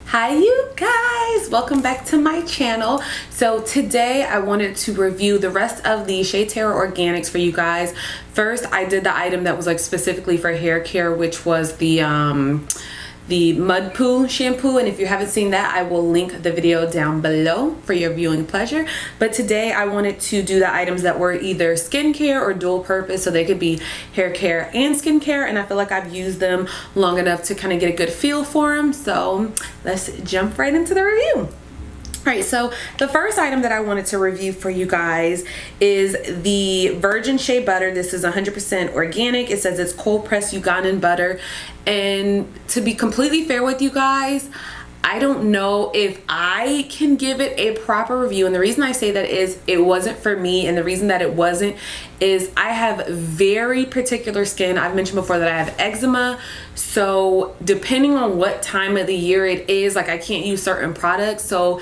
Hi you guys, welcome back to my channel. So today I wanted to review the rest of the SHEA TERRA organics for you guys. First I did the item that was like specifically for hair care, which was the mud poo shampoo, and if you haven't seen that, I will link the video down below for your viewing pleasure. But today I wanted to do the items that were either skincare or dual purpose, so they could be hair care and skincare, and I feel like I've used them long enough to kind of get a good feel for them. So let's jump right into the review. Alright, so the first item that I wanted to review for you guys is the virgin shea butter. This is 100% organic. It says it's cold pressed Ugandan butter, and to be completely fair with you guys, I don't know if I can give it a proper review, and the reason I say that is it wasn't for me, and the reason that it wasn't is I have very particular skin. I've mentioned before that I have eczema, so depending on what time of the year it is, like I can't use certain products. So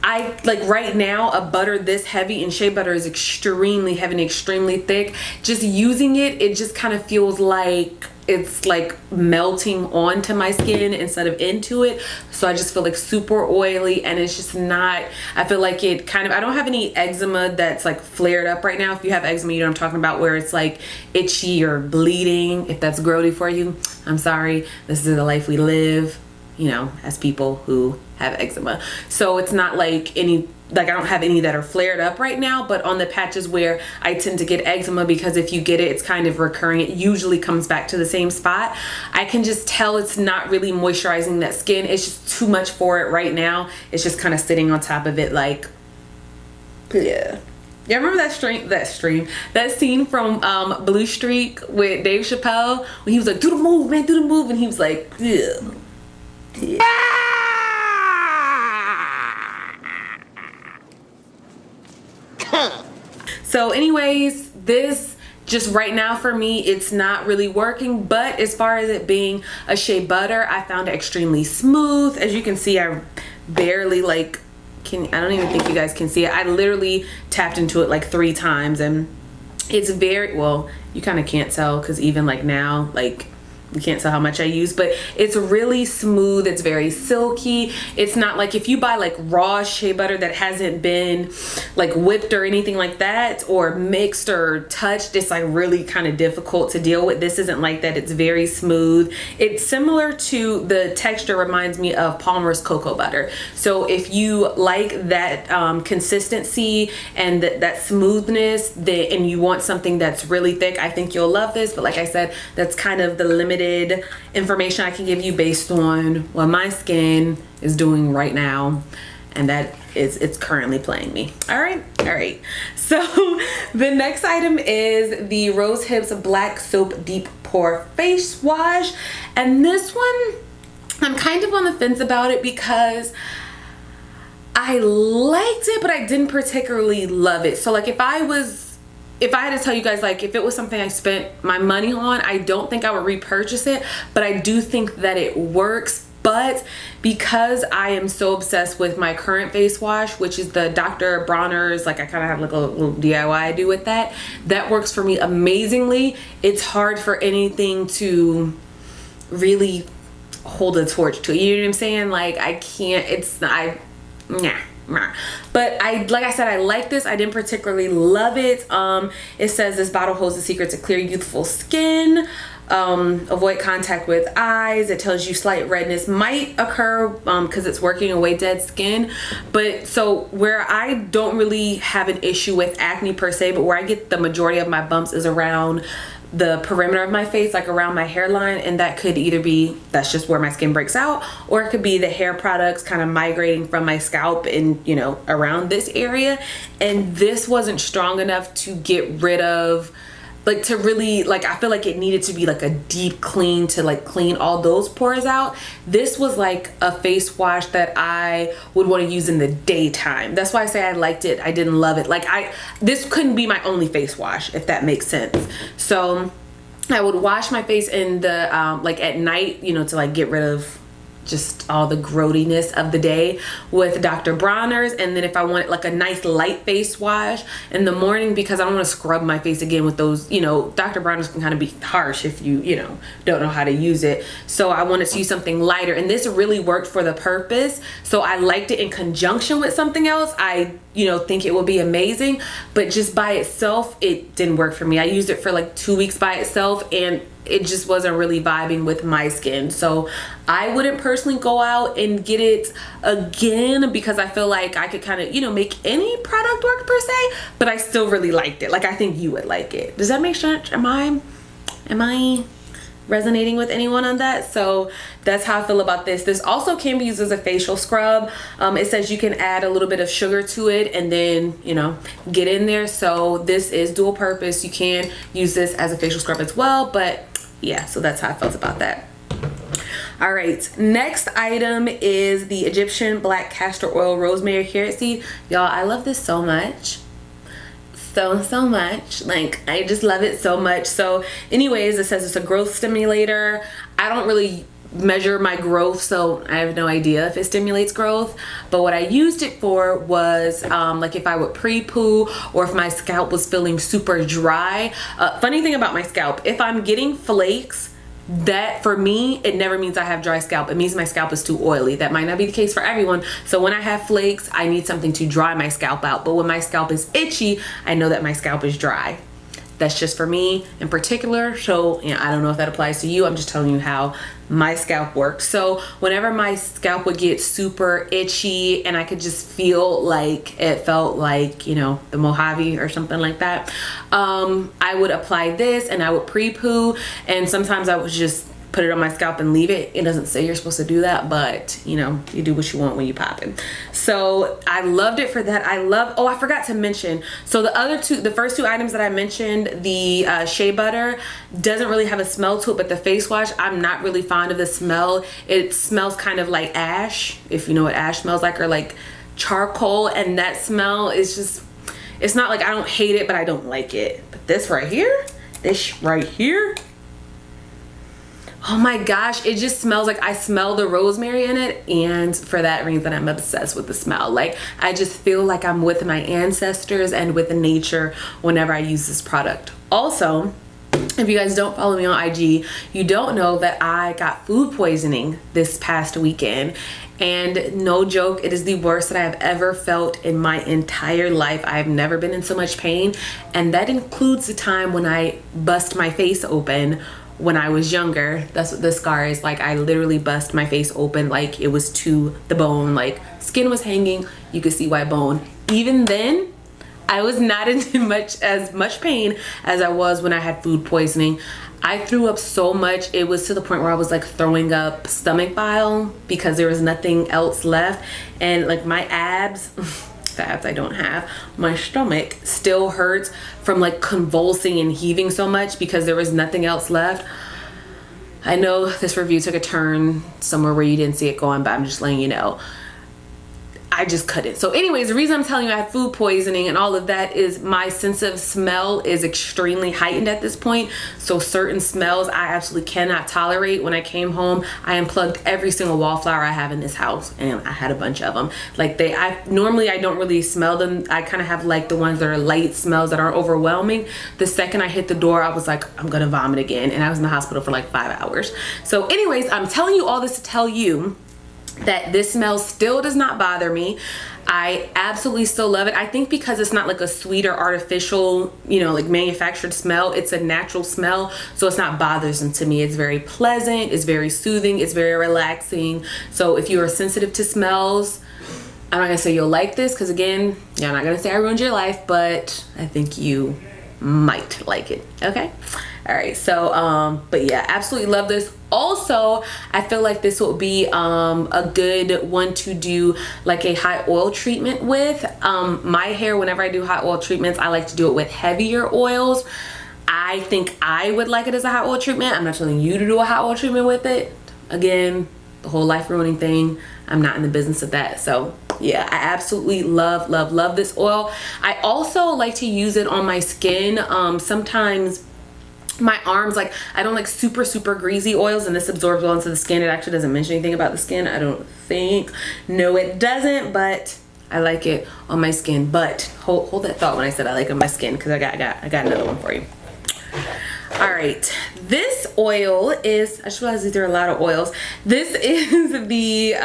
I like right now a butter this heavy, and shea butter is extremely heavy and extremely thick. Just using it, it just kind of feels like it's like melting onto my skin instead of into it. So I just feel like super oily, and it's just not, I feel like it kind of, I don't have any eczema that's like flared up right now. If you have eczema, you know what I'm talking about, where it's like itchy or bleeding. If that's grody for you, I'm sorry. This is the life we live, you know, as people who have eczema. So it's not like any, like I don't have any that are flared up right now, but on the patches where I tend to get eczema, because if you get it, it's kind of recurring. It usually comes back to the same spot. I can just tell it's not really moisturizing that skin. It's just too much for it right now. It's just kind of sitting on top of it like, yeah. Yeah, remember that scene from Blue Streak with Dave Chappelle when he was like, do the move, man, do the move, and he was like, yeah. So anyways, this just right now for me, it's not really working. But as far as it being a shea butter, I found it extremely smooth. As you can see, I barely like I don't even think you guys can see it. I literally tapped into it like 3 times, and it's very, well, you kind of can't tell because even like now, like you can't tell how much I use, but it's really smooth. It's very silky. It's not like if you buy like raw shea butter that hasn't been like whipped or anything like that, or mixed or touched, it's like really kind of difficult to deal with. This isn't like that. It's very smooth. It's similar to, the texture reminds me of Palmer's cocoa butter. So if you like that consistency and that smoothness, and you want something that's really thick, I think you'll love this. But like I said, that's kind of the limited information I can give you based on what my skin is doing right now, and that is, it's currently playing me. All right. So the next item is the Rose Hips Black Soap Deep Pore Face Wash, and this one I'm kind of on the fence about it because I liked it, but I didn't particularly love it. So like if I had to tell you guys, like if it was something I spent my money on, I don't think I would repurchase it, but I do think that it works. But because I am so obsessed with my current face wash, which is the Dr. Bronner's, like I kind of have like a little DIY I do with that, that works for me amazingly. It's hard for anything to really hold a torch to it. You know what I'm saying? Like I can't, it's not, nah. But like I said, I like this. I didn't particularly love it. It says this bottle holds the secret to clear, youthful skin. Avoid contact with eyes. It tells you slight redness might occur because it's working away dead skin. But so where I don't really have an issue with acne per se, but where I get the majority of my bumps is around the perimeter of my face, like around my hairline, and that could either be, that's just where my skin breaks out, or it could be the hair products kind of migrating from my scalp and, you know, around this area. And this wasn't strong enough to get rid of, like to really, like I feel like it needed to be like a deep clean to like clean all those pores out. This was like a face wash that I would want to use in the daytime. That's why I say I liked it. I didn't love it. Like this couldn't be my only face wash, if that makes sense. So I would wash my face in the like at night, you know, to like get rid of just all the growtiness of the day with Dr. Bronner's. And then if I want like a nice light face wash in the morning, because I don't want to scrub my face again with those, you know, Dr. Bronner's can kind of be harsh if you know, don't know how to use it. So I wanted to use something lighter, and this really worked for the purpose. So I liked it in conjunction with something else. I, you know, think it will be amazing, but just by itself, it didn't work for me. I used it for like 2 weeks by itself, and it just wasn't really vibing with my skin. So I wouldn't personally go out and get it again, because I feel like I could kind of, you know, make any product work per se, but I still really liked it. Like, I think you would like it. Does that make sense? Am I resonating with anyone on that? So that's how I feel about this. This also can be used as a facial scrub. It says you can add a little bit of sugar to it and then, you know, get in there. So this is dual purpose. You can use this as a facial scrub as well, but yeah, so that's how I felt about that. All right, next item is the Egyptian Black Castor Oil Rosemary Carrot Seed. Y'all, I love this so much. So much. Like, I just love it so much. So anyways, it says it's a growth stimulator. I don't really measure my growth, so I have no idea if it stimulates growth, but what I used it for was like if I would pre-poo or if my scalp was feeling super dry. Funny thing about my scalp, if I'm getting flakes, that for me, it never means I have dry scalp. It means my scalp is too oily. That might not be the case for everyone. So when I have flakes, I need something to dry my scalp out. But when my scalp is itchy, I know that my scalp is dry. That's just for me in particular. So, you know, I don't know if that applies to you. I'm just telling you how my scalp works. So whenever my scalp would get super itchy and I could just feel like it felt like, you know, the Mojave or something like that, I would apply this and I would pre-poo, and sometimes I would just put it on my scalp and leave it. It doesn't say you're supposed to do that, but you know, you do what you want when you pop it. So I loved it for that. Oh, I forgot to mention, so the first two items that I mentioned, the shea butter doesn't really have a smell to it, but the face wash, I'm not really fond of the smell. It smells kind of like ash, if you know what ash smells like, or like charcoal, and that smell is just, it's not like I don't hate it, but I don't like it. But this right here, oh my gosh, it just smells like, I smell the rosemary in it, and for that reason I'm obsessed with the smell. Like, I just feel like I'm with my ancestors and with nature whenever I use this product. Also, if you guys don't follow me on IG, you don't know that I got food poisoning this past weekend, and no joke, it is the worst that I have ever felt in my entire life. I have never been in so much pain, and that includes the time when I bust my face open when I was younger. That's what the scar is. Like, I literally bust my face open, like it was to the bone, like skin was hanging, you could see white bone. Even then, I was not in as much pain as I was when I had food poisoning. I threw up so much, it was to the point where I was like throwing up stomach bile because there was nothing else left. And like my abs, the abs I don't have, my stomach still hurts from like convulsing and heaving so much because there was nothing else left. I know this review took a turn somewhere where you didn't see it going, but I'm just letting you know. I just couldn't. So anyways, the reason I'm telling you I had food poisoning and all of that is my sense of smell is extremely heightened at this point. So certain smells I absolutely cannot tolerate. When I came home, I unplugged every single wallflower I have in this house, and I had a bunch of them. Like normally I don't really smell them. I kind of have like the ones that are light smells that aren't overwhelming. The second I hit the door, I was like, I'm gonna vomit again. And I was in the hospital for like 5 hours. So anyways, I'm telling you all this to tell you that this smell still does not bother me. I absolutely still love it. I think because it's not like a sweet or artificial, you know, like manufactured smell, it's a natural smell, so it's not bothersome to me. It's very pleasant, it's very soothing, it's very relaxing. So if you are sensitive to smells, I'm not gonna say you'll like this, because again, yeah, I'm not gonna say I ruined your life, but I think you might like it. Okay, all right. So but yeah, absolutely love this. Also, I feel like this will be a good one to do like a hot oil treatment with. My hair, whenever I do hot oil treatments, I like to do it with heavier oils. I think I would like it as a hot oil treatment. I'm not telling you to do a hot oil treatment with it. Again, the whole life ruining thing, I'm not in the business of that. So yeah, I absolutely love this oil. I also like to use it on my skin. Sometimes my arms, like I don't like super greasy oils, and this absorbs well into the skin. It actually doesn't mention anything about the skin, I don't think. No, it doesn't, but I like it on my skin. But hold that thought when I said I like it on my skin, because I got another one for you. All right, this oil is, I just realized these are a lot of oils. This is the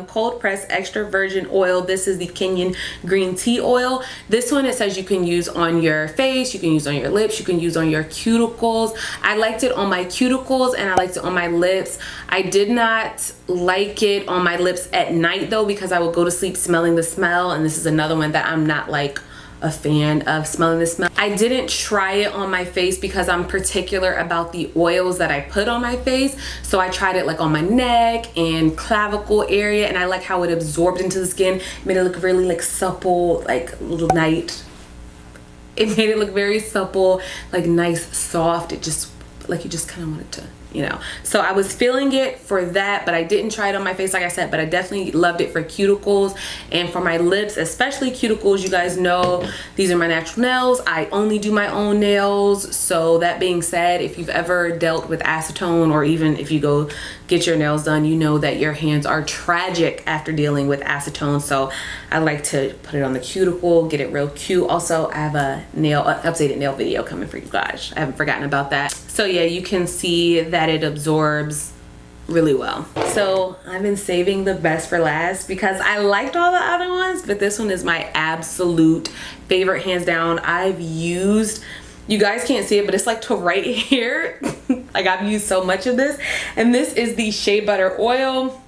cold pressed extra virgin oil. This is the Kenyan green tea oil. This one, it says you can use on your face, you can use on your lips, you can use on your cuticles. I liked it on my cuticles and I liked it on my lips. I did not like it on my lips at night though, because I would go to sleep smelling the smell, and this is another one that I'm not like a fan of, smelling the smell. I didn't try it on my face because I'm particular about the oils that I put on my face. So I tried it like on my neck and clavicle area, and I like how it absorbed into the skin, made it look really like supple, like light. It made it look very supple, like nice, soft. It just, like you just kind of wanted to, you know. So I was feeling it for that, but I didn't try it on my face like I said, but I definitely loved it for cuticles and for my lips, especially cuticles. You guys know these are my natural nails. I only do my own nails. So that being said, if you've ever dealt with acetone, or even if you go get your nails done, you know that your hands are tragic after dealing with acetone. So I like to put it on the cuticle, get it real cute. Also, I have a updated nail video coming for you guys. I haven't forgotten about that. So yeah, you can see that it absorbs really well. So I've been saving the best for last because I liked all the other ones, but this one is my absolute favorite, hands down. I've used, you guys can't see it, but it's like to right here. Like I've used so much of this, and this is the shea butter oil.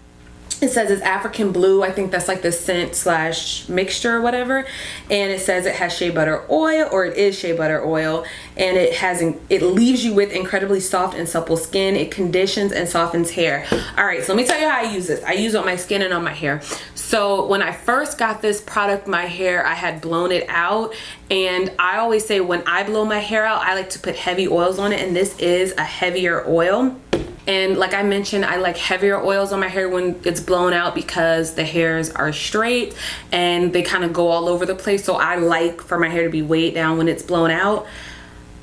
It says it's African blue. I think that's like the scent slash mixture or whatever. And it says it has shea butter oil, or it is shea butter oil. And it leaves you with incredibly soft and supple skin. It conditions and softens hair. All right, so let me tell you how I use this. I use it on my skin and on my hair. So when I first got this product, my hair, I had blown it out. And I always say when I blow my hair out, I like to put heavy oils on it. And this is a heavier oil. And like I mentioned, I like heavier oils on my hair when it's blown out because the hairs are straight and they kind of go all over the place. So I like for my hair to be weighed down when it's blown out.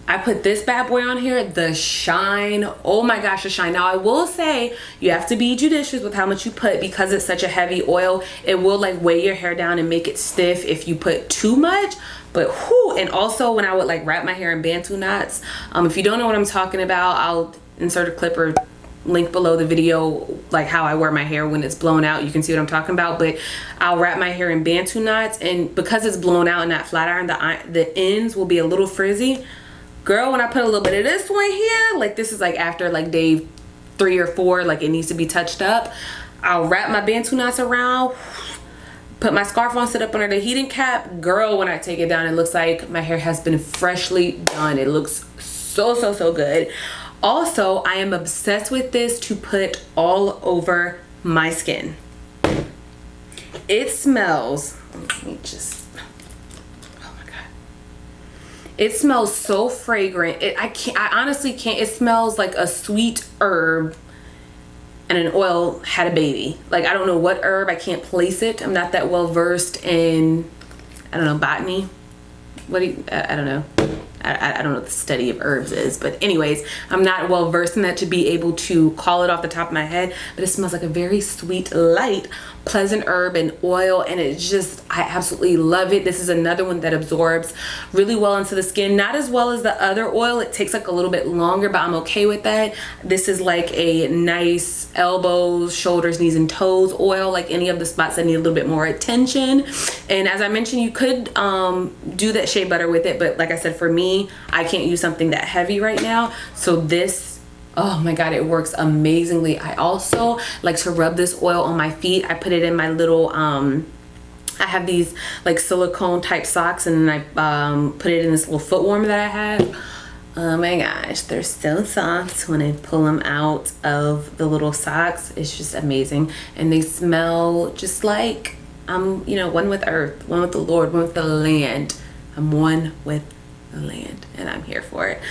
I put this bad boy on here, the shine. Oh my gosh, the shine. Now I will say you have to be judicious with how much you put because it's such a heavy oil. It will like weigh your hair down and make it stiff if you put too much. But whoo, and also when I would like wrap my hair in Bantu knots, if you don't know what I'm talking about, I'll insert a clip or link below the video, like how I wear my hair when it's blown out. You can see what I'm talking about. But I'll wrap my hair in Bantu knots, and because it's blown out and not flat iron, the ends will be a little frizzy. Girl, when I put a little bit of this one here, like this is like after like day 3 or 4, like it needs to be touched up. I'll wrap my Bantu knots around, put my scarf on, sit up under the heating cap. Girl, when I take it down, it looks like my hair has been freshly done. It looks so good. Also, I am obsessed with this to put all over my skin. It smells, let me just, oh my God. It smells so fragrant. I honestly can't, it smells like a sweet herb and an oil had a baby. Like, I don't know what herb, I can't place it. I'm not that well versed in, I don't know, botany. I don't know. I don't know what the study of herbs is, but anyways, I'm not well versed in that to be able to call it off the top of my head, but it smells like a very sweet, light, pleasant herb and oil, and it just, I absolutely love it. This is another one that absorbs really well into the skin, not as well as the other oil. It takes like a little bit longer, but I'm okay with that. This is like a nice elbows, shoulders, knees, and toes oil, like any of the spots that need a little bit more attention. And as I mentioned, you could do that shea butter with it, but like I said, for me, I can't use something that heavy right now. So this, oh my God, it works amazingly. I also like to rub this oil on my feet. I put it in my little, I have these like silicone type socks, and then I put it in this little foot warmer that I have. Oh my gosh, they're so soft when I pull them out of the little socks. It's just amazing. And they smell just like I'm, you know, one with earth, one with the Lord, one with the land. I'm one with land, and I'm here for it.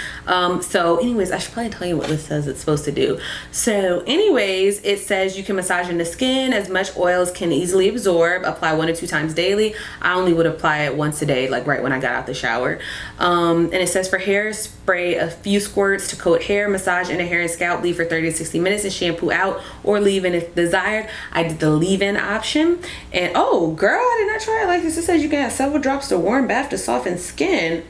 So anyways, I should probably tell you what this says it's supposed to do. So anyways, it says you can massage in the skin as much oil as can easily absorb. Apply 1 to 2 times daily. I only would apply it once a day, like right when I got out the shower. And it says for hair, spray a few squirts to coat hair, massage in the hair and scalp, leave for 30 to 60 minutes and shampoo out or leave in if desired. I did the leave-in option, and oh girl, I did not try it like this. It says you can add several drops to warm bath to soften skin.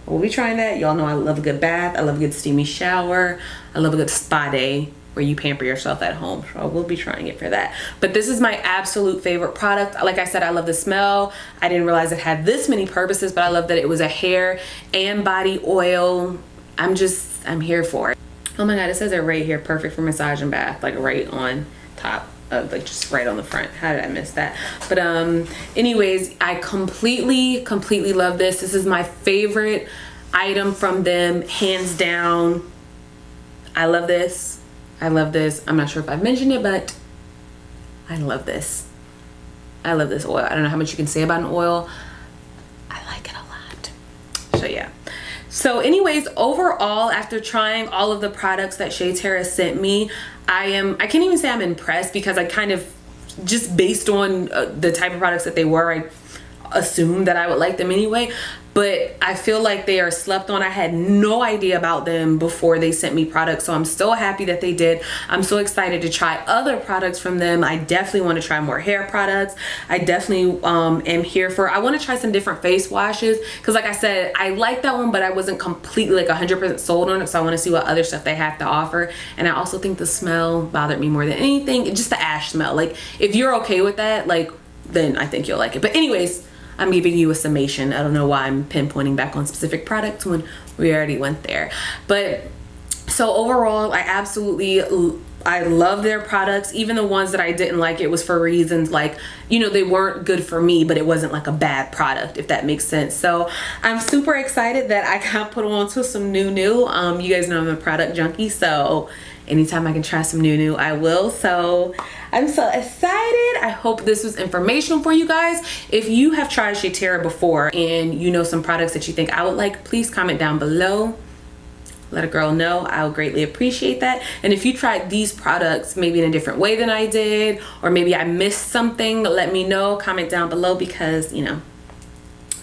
We'll be trying that. Y'all know I love a good bath. I love a good steamy shower. I love a good spa day where you pamper yourself at home. So we'll be trying it for that. But this is my absolute favorite product. Like I said, I love the smell. I didn't realize it had this many purposes, but I love that it was a hair and body oil. I'm here for it. Oh my God, it says it right here. Perfect for massage and bath, like right on top. Like just right on the front. How did I miss that? But anyways, I completely love this. This is my favorite item from them, hands down. I love this. I'm not sure if I've mentioned it, but I love this. I love this oil. I don't know how much you can say about an oil. I like it a lot. So yeah. So anyways, overall, after trying all of the products that SHEA TERRA sent me, I can't even say I'm impressed, because I kind of, just based on the type of products that they were, I assumed that I would like them anyway. But I feel like they are slept on. I had no idea about them before they sent me products, so I'm so happy that they did. I'm so excited to try other products from them. I definitely want to try more hair products. I definitely am here for, I want to try some different face washes, because like I said, I like that one, but I wasn't completely like 100% sold on it, so I want to see what other stuff they have to offer. And I also think the smell bothered me more than anything, just the ash smell. Like if you're okay with that, like, then I think you'll like it. But anyways, I'm giving you a summation. I don't know why I'm pinpointing back on specific products when we already went there. But so overall, I love their products. Even the ones that I didn't like, it was for reasons like, you know, they weren't good for me, but it wasn't like a bad product, if that makes sense. So I'm super excited that I got put on to some new. You guys know I'm a product junkie, so anytime I can try some new, I will. So I'm so excited. I hope this was informational for you guys. If you have tried SHEA TERRA before and you know some products that you think I would like, please comment down below. Let a girl know. I'll greatly appreciate that. And if you tried these products maybe in a different way than I did, or maybe I missed something, let me know. Comment down below, because you know,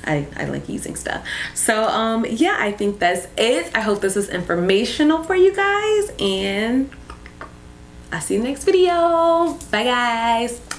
I like using stuff. So yeah, I think that's it. I hope this was informational for you guys, and I'll see you next video. Bye guys.